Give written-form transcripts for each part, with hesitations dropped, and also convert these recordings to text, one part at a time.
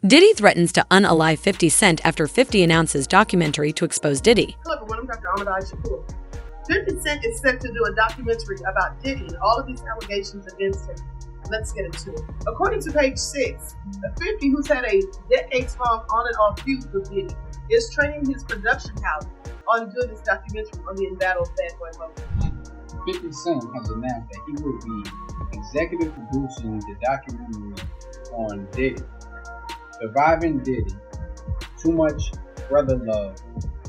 Diddy threatens to unalive 50 Cent after 50 announces documentary to expose Diddy. Hello, everyone. I'm Dr. Ahmad Shakur. 50 Cent is set to do a documentary about Diddy and all of these allegations against him. Let's get into it. According to page 6, the 50, who's had a decades-long on and off feud with Diddy, is training his production house on doing this documentary on the embattled bad boy Logan. 50 Cent has announced that he will be executive producing the documentary on Diddy. Surviving Diddy, Too Much Brother Love,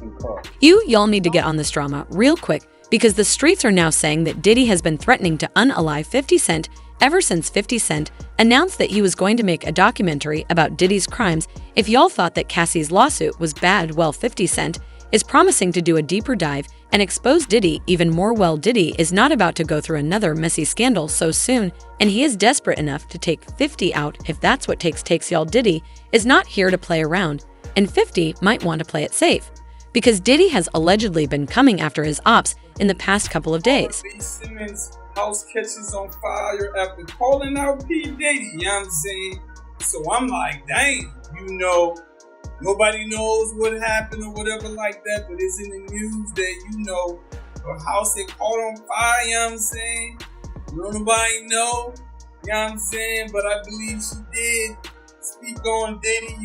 and Carl. Y'all need to get on this drama real quick because the streets are now saying that Diddy has been threatening to unalive 50 Cent ever since 50 Cent announced that he was going to make a documentary about Diddy's crimes. If y'all thought that Cassie's lawsuit was bad, well, 50 Cent is promising to do a deeper dive and expose Diddy even more. Well, Diddy is not about to go through another messy scandal so soon, and he is desperate enough to take 50 out if that's what takes. Y'all, Diddy is not here to play around, and 50 might want to play it safe because Diddy has allegedly been coming after his ops in the past couple of days. Simmons' house catches on fire after calling out P. Diddy, you know what I'm saying? So I'm like, dang, nobody knows what happened or whatever like that, but it's in the news that, her house had caught on fire, you know what I'm saying? Nobody know, you know what I'm saying? But I believe she did speak on Diddy,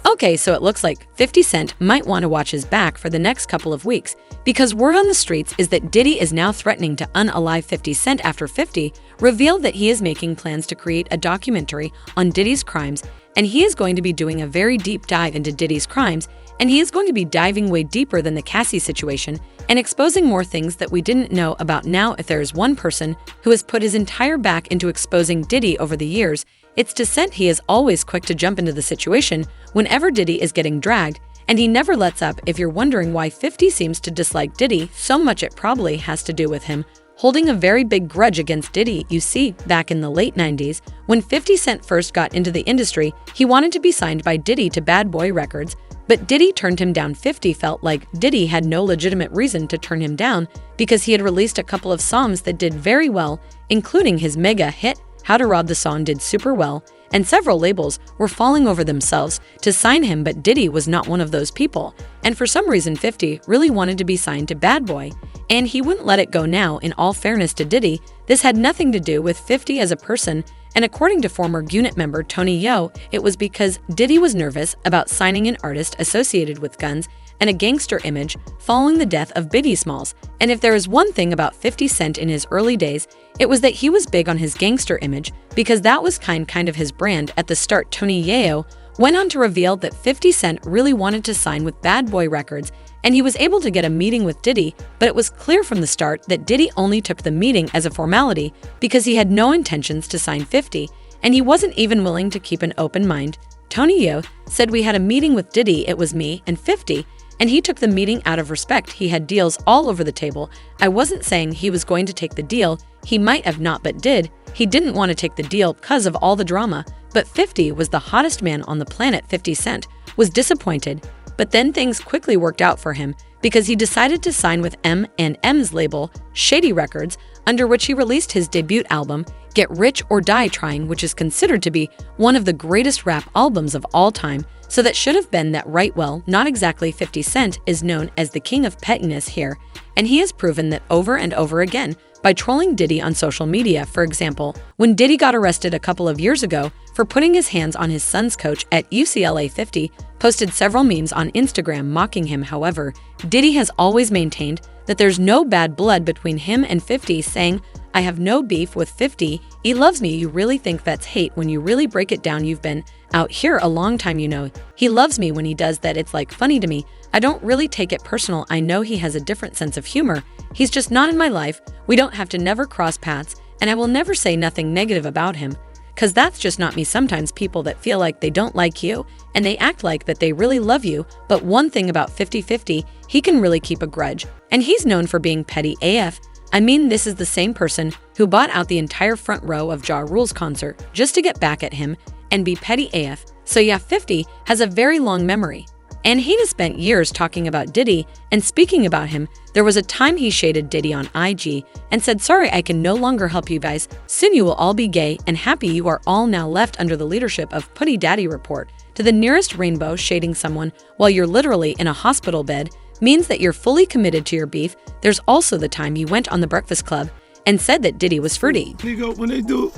Okay, so it looks like 50 Cent might want to watch his back for the next couple of weeks because word on the streets is that Diddy is now threatening to unalive 50 Cent after 50 revealed that he is making plans to create a documentary on Diddy's crimes, and he is going to be doing a very deep dive into Diddy's crimes, and he is going to be diving way deeper than the Cassie situation and exposing more things that we didn't know about. Now, if there is one person who has put his entire back into exposing Diddy over the years, it's to Cent. He is always quick to jump into the situation whenever Diddy is getting dragged, and he never lets up. If you're wondering why 50 seems to dislike Diddy so much, it probably has to do with him holding a very big grudge against Diddy. You see, back in the late 90s, when 50 Cent first got into the industry, he wanted to be signed by Diddy to Bad Boy Records, but Diddy turned him down. 50 felt like Diddy had no legitimate reason to turn him down because he had released a couple of songs that did very well, including his mega hit, How to Rob. The song did super well, and several labels were falling over themselves to sign him, but Diddy was not one of those people. And for some reason, 50 really wanted to be signed to Bad Boy, and he wouldn't let it go. Now, in all fairness to Diddy, this had nothing to do with 50 as a person, and according to former unit member Tony Yo, it was because Diddy was nervous about signing an artist associated with guns and a gangster image following the death of Biggie Smalls. And if there is one thing about 50 Cent in his early days, it was that he was big on his gangster image because that was kind of his brand at the start. Tony Yeo went on to reveal that 50 Cent really wanted to sign with Bad Boy Records, and he was able to get a meeting with Diddy, but it was clear from the start that Diddy only took the meeting as a formality because he had no intentions to sign 50, and he wasn't even willing to keep an open mind. Tony Yeo said, "We had a meeting with Diddy, it was me and 50, and he took the meeting out of respect. He had deals all over the table. I wasn't saying he was going to take the deal. He might have not, but did. He didn't want to take the deal because of all the drama, but 50 was the hottest man on the planet." 50 Cent was disappointed, but then things quickly worked out for him because he decided to sign with M&M's label, Shady Records, under which he released his debut album, Get Rich or Die Trying, which is considered to be one of the greatest rap albums of all time. So that should have been that right. Well, not exactly. 50 Cent is known as the king of pettiness here, and he has proven that over and over again by trolling Diddy on social media. For example, when Diddy got arrested a couple of years ago for putting his hands on his son's coach at UCLA, 50 posted several memes on Instagram mocking him. However, Diddy has always maintained that there's no bad blood between him and 50, saying, "I have no beef with 50. He loves me." You really think that's hate when you really break it down? You've been out here a long time, He loves me when he does that. It's like funny to me. I don't really take it personal. I know he has a different sense of humor. He's just not in my life. We don't have to never cross paths, and I will never say nothing negative about him. Cause that's just not me. Sometimes people that feel like they don't like you and they act like that they really love you, but one thing about 50-50, he can really keep a grudge, and he's known for being petty AF. I mean, this is the same person who bought out the entire front row of Ja Rule's concert just to get back at him and be petty AF. So yeah, 50 has a very long memory. And he has spent years talking about Diddy, and speaking about him, there was a time he shaded Diddy on IG and said, "Sorry, I can no longer help you guys. Soon you will all be gay and happy you are all now left under the leadership of Putty Daddy Report." To the nearest rainbow, shading someone while you're literally in a hospital bed means that you're fully committed to your beef. There's also the time you went on the Breakfast Club and said that Diddy was fruity. When he do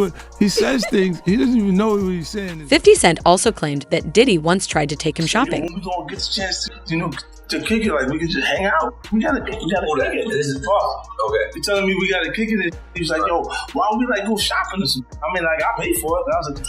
it, he says things, he doesn't even know what he's saying. 50 Cent also claimed that Diddy once tried to take him shopping. When we gonna get the chance to kick it, like we can just hang out. We gotta kick it. This is far. Okay. He telling me we gotta kick it. He was like, "Yo, why don't we like go shopping or something?" I mean, like I paid for it. But I was like,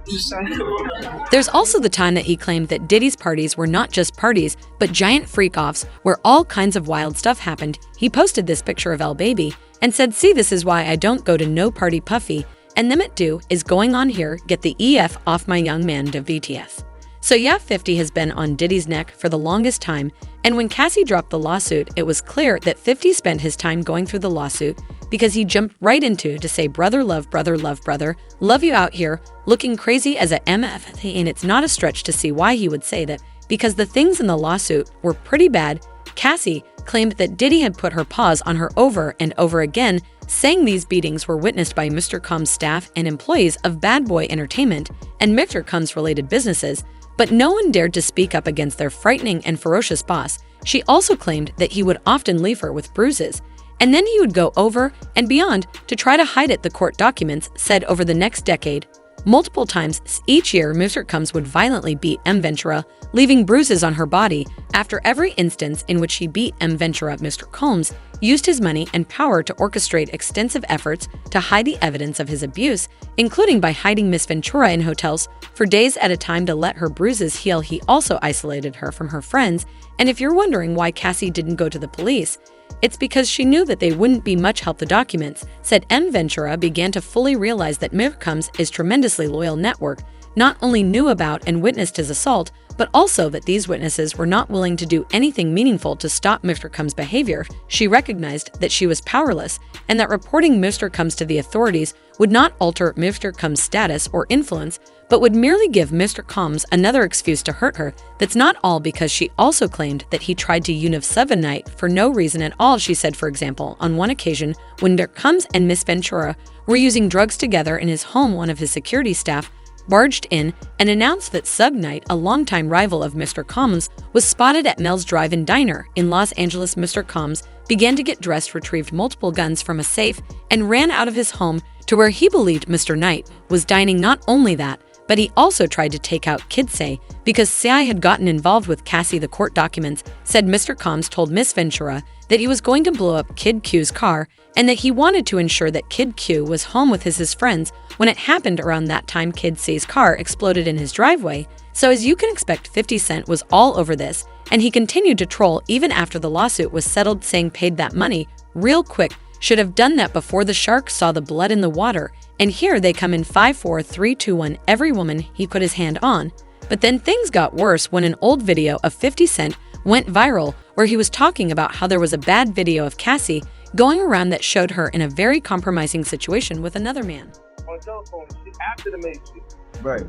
just sign it. There's also the time that he claimed that Diddy's parties were not just parties, but giant freak-offs where all kinds of wild stuff happened. He posted this picture of L Baby and said, "See, this is why I don't go to no party puffy, and them it do is going on here, get the EF off my young man to VTS." So yeah, 50 has been on Diddy's neck for the longest time, and when Cassie dropped the lawsuit, it was clear that 50 spent his time going through the lawsuit because he jumped right into to say brother, love brother, love you out here, looking crazy as a MF, and it's not a stretch to see why he would say that, because the things in the lawsuit were pretty bad. Cassie claimed that Diddy had put her paws on her over and over again, saying these beatings were witnessed by Mr. Combs' staff and employees of Bad Boy Entertainment and Mr. Combs' related businesses, but no one dared to speak up against their frightening and ferocious boss. She also claimed that he would often leave her with bruises, and then he would go over and beyond to try to hide it, the court documents said. Over the next decade, multiple times each year, Mr. Combs would violently beat M. Ventura, leaving bruises on her body. After every instance in which he beat M. Ventura, Mr. Combs used his money and power to orchestrate extensive efforts to hide the evidence of his abuse, including by hiding Miss Ventura in hotels for days at a time to let her bruises heal. He also isolated her from her friends, and if you're wondering why Cassie didn't go to the police, it's because she knew that they wouldn't be much help. The documents said M. Ventura began to fully realize that Mr. Combs' tremendously loyal network not only knew about and witnessed his assault, but also that these witnesses were not willing to do anything meaningful to stop Mr. Combs' behavior. She recognized that she was powerless and that reporting Mr. Combs to the authorities would not alter Mr. Combs' status or influence, but would merely give Mr. Combs another excuse to hurt her. That's not all, because she also claimed that he tried to UNIF night for no reason at all. She said, for example, on one occasion when Mr. Combs and Miss Ventura were using drugs together in his home, one of his security staff barged in and announced that Sub Knight, a longtime rival of Mr. Combs, was spotted at Mel's Drive-In Diner in Los Angeles. Mr. Combs began to get dressed, retrieved multiple guns from a safe, and ran out of his home to where he believed Mr. Knight was dining. Not only that, but he also tried to take out Kid Say because Say had gotten involved with Cassie. The court documents said Mr. Combs told Miss Ventura that he was going to blow up Kid Q's car and that he wanted to ensure that Kid Q was home with his friends. When it happened around that time, Kid Say's car exploded in his driveway. So as you can expect, 50 Cent was all over this, and he continued to troll even after the lawsuit was settled, saying paid that money real quick, should have done that before the shark saw the blood in the water. And here they come in 5, 4, 3, 2, 1, every woman he put his hand on. But then things got worse when an old video of 50 Cent went viral where he was talking about how there was a bad video of Cassie going around that showed her in a very compromising situation with another man. On telephone shit after the main shit. Right.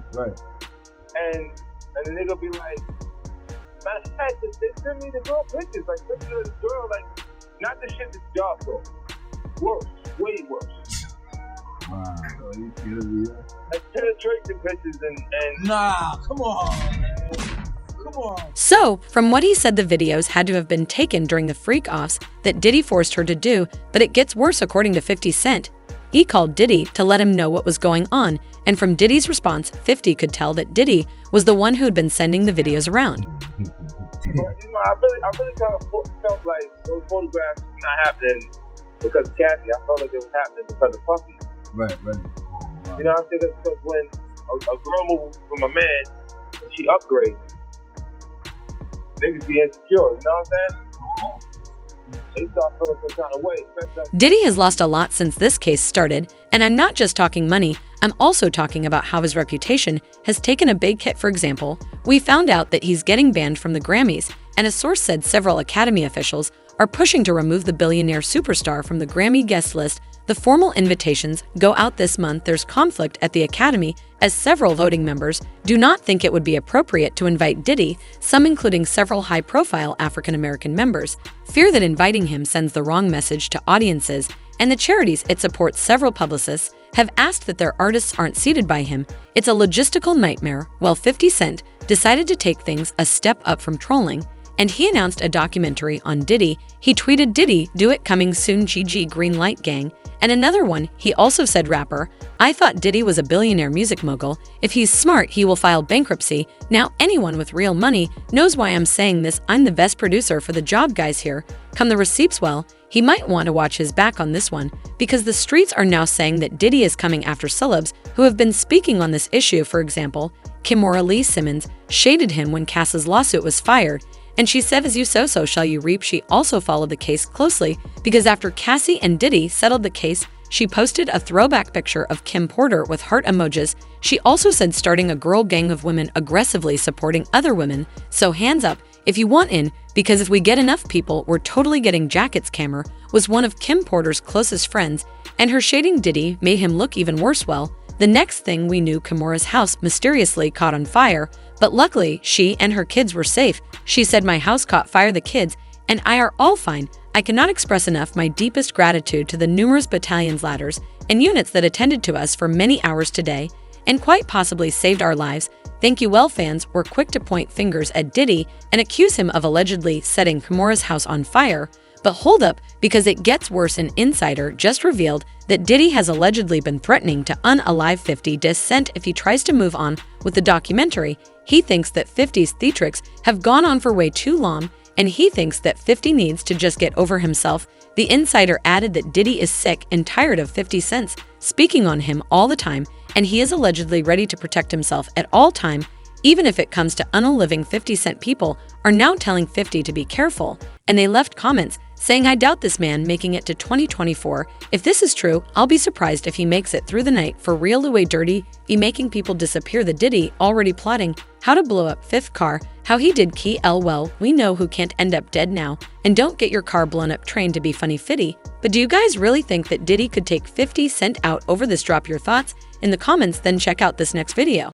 And the nigga be like, matter of fact, they send me the girl pictures, like pictures of the girl, like, not the shit that y'all saw. Worse, way worse. Wow. Oh, you kidding me? Like penetration pictures and Nah, come on, man. Come on. So, from what he said, the videos had to have been taken during the freak-offs that Diddy forced her to do, but it gets worse according to 50 Cent. He called Diddy to let him know what was going on, and from Diddy's response, 50 could tell that Diddy was the one who had been sending the videos around. you know, I really kind of felt like those photographs were not happening because of Cassie. I felt like it was happening because of Puffy. Right. Wow. You know what I'm saying? Because when a girl moves from a man and she upgrades, niggas be insecure, you know what I'm saying? They start feeling some kind of way. Diddy has lost a lot since this case started, and I'm not just talking money, I'm also talking about how his reputation has taken a big hit. For example, we found out that he's getting banned from the Grammys, and a source said several Academy officials are pushing to remove the billionaire superstar from the Grammy guest list. The formal invitations go out this month. There's conflict at the Academy as several voting members do not think it would be appropriate to invite Diddy, some including several high-profile African-American members, fear that inviting him sends the wrong message to audiences, and the charities it supports. Several publicists have asked that their artists aren't seated by him. It's a logistical nightmare. Well, 50 Cent decided to take things a step up from trolling, and he announced a documentary on Diddy. He tweeted, "Diddy, do it, coming soon, GG Green Light Gang." And another one, he also said, "Rapper, I thought Diddy was a billionaire music mogul. If he's smart, he will file bankruptcy. Now anyone with real money knows why I'm saying this. I'm the best producer for the job, guys. Here come the receipts." Well, he might want to watch his back on this one, because the streets are now saying that Diddy is coming after celebs who have been speaking on this issue. For example, Kimora Lee Simmons shaded him when Cass's lawsuit was fired, and she said, "As you sow, so shall you reap." She also followed the case closely because after Cassie and Diddy settled the case, she posted a throwback picture of Kim Porter with heart emojis. She also said starting a girl gang of women aggressively supporting other women. So hands up if you want in, because if we get enough people, we're totally getting jackets. Cameron was one of Kim Porter's closest friends, and her shading Diddy made him look even worse. Well, the next thing we knew, Kimora's house mysteriously caught on fire, but luckily she and her kids were safe. She said, "My house caught fire, the kids and I are all fine. I cannot express enough my deepest gratitude to the numerous battalions, ladders, and units that attended to us for many hours today and quite possibly saved our lives. Thank you." Well, fans were quick to point fingers at Diddy and accuse him of allegedly setting Kimora's house on fire. But hold up, because it gets worse. An insider just revealed that Diddy has allegedly been threatening to unalive 50 Cent if he tries to move on with the documentary. He thinks that 50's theatrics have gone on for way too long, and he thinks that 50 needs to just get over himself. The insider added that Diddy is sick and tired of 50 Cent speaking on him all the time, and he is allegedly ready to protect himself at all time, even if it comes to unaliving 50 Cent. People are now telling 50 to be careful, and they left comments saying, "I doubt this man making it to 2024. If this is true, I'll be surprised if he makes it through the night. For real, the way Dirty be making people disappear. The Diddy already plotting how to blow up fifth car, how he did Key L. Well, we know who can't end up dead now. And don't get your car blown up trained to be funny fitty." But do you guys really think that Diddy could take 50 Cent out over this? Drop your thoughts in the comments, then check out this next video.